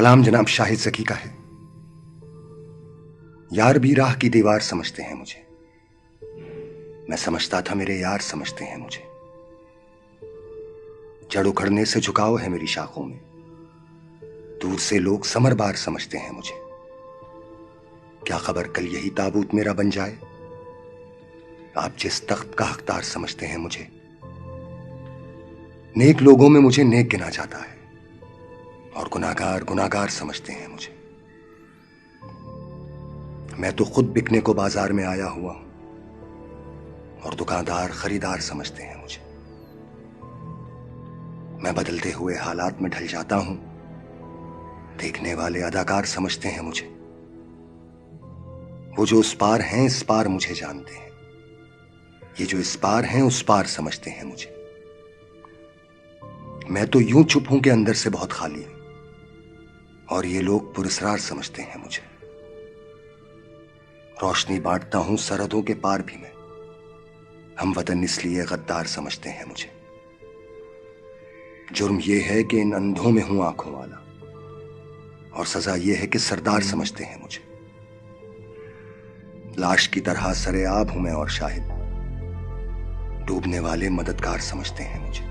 कलाम जनाब शाहिद ज़की का है। यार भी राह की दीवार समझते हैं मुझे, मैं समझता था मेरे यार समझते हैं मुझे। जड़ उखड़ने से झुकाव है मेरी शाखों में, दूर से लोग समरबार समझते हैं मुझे। क्या खबर कल यही ताबूत मेरा बन जाए, आप जिस तख्त का हकदार समझते हैं मुझे। नेक लोगों में मुझे नेक गिना जाता है और गुनाहगार गुनाहगार समझते हैं मुझे। मैं तो खुद बिकने को बाजार में आया हुआ हूं और दुकानदार खरीदार समझते हैं मुझे। मैं बदलते हुए हालात में ढल जाता हूं, देखने वाले अदाकार समझते हैं मुझे। वो जो उस पार हैं इस पार मुझे जानते हैं, ये जो इस पार हैं उस पार समझते हैं मुझे। मैं तो यूं चुप हूं कि अंदर से बहुत खाली हूं और ये लोग पुरस्कार समझते हैं मुझे। रोशनी बांटता हूं सरहदों के पार भी मैं, हम वतन इसलिए गद्दार समझते हैं मुझे। जुर्म ये है कि इन अंधों में हूं आंखों वाला, और सजा ये है कि सरदार समझते हैं मुझे। लाश की तरह सरेआब हूं मैं और शाहिद, डूबने वाले मददगार समझते हैं मुझे।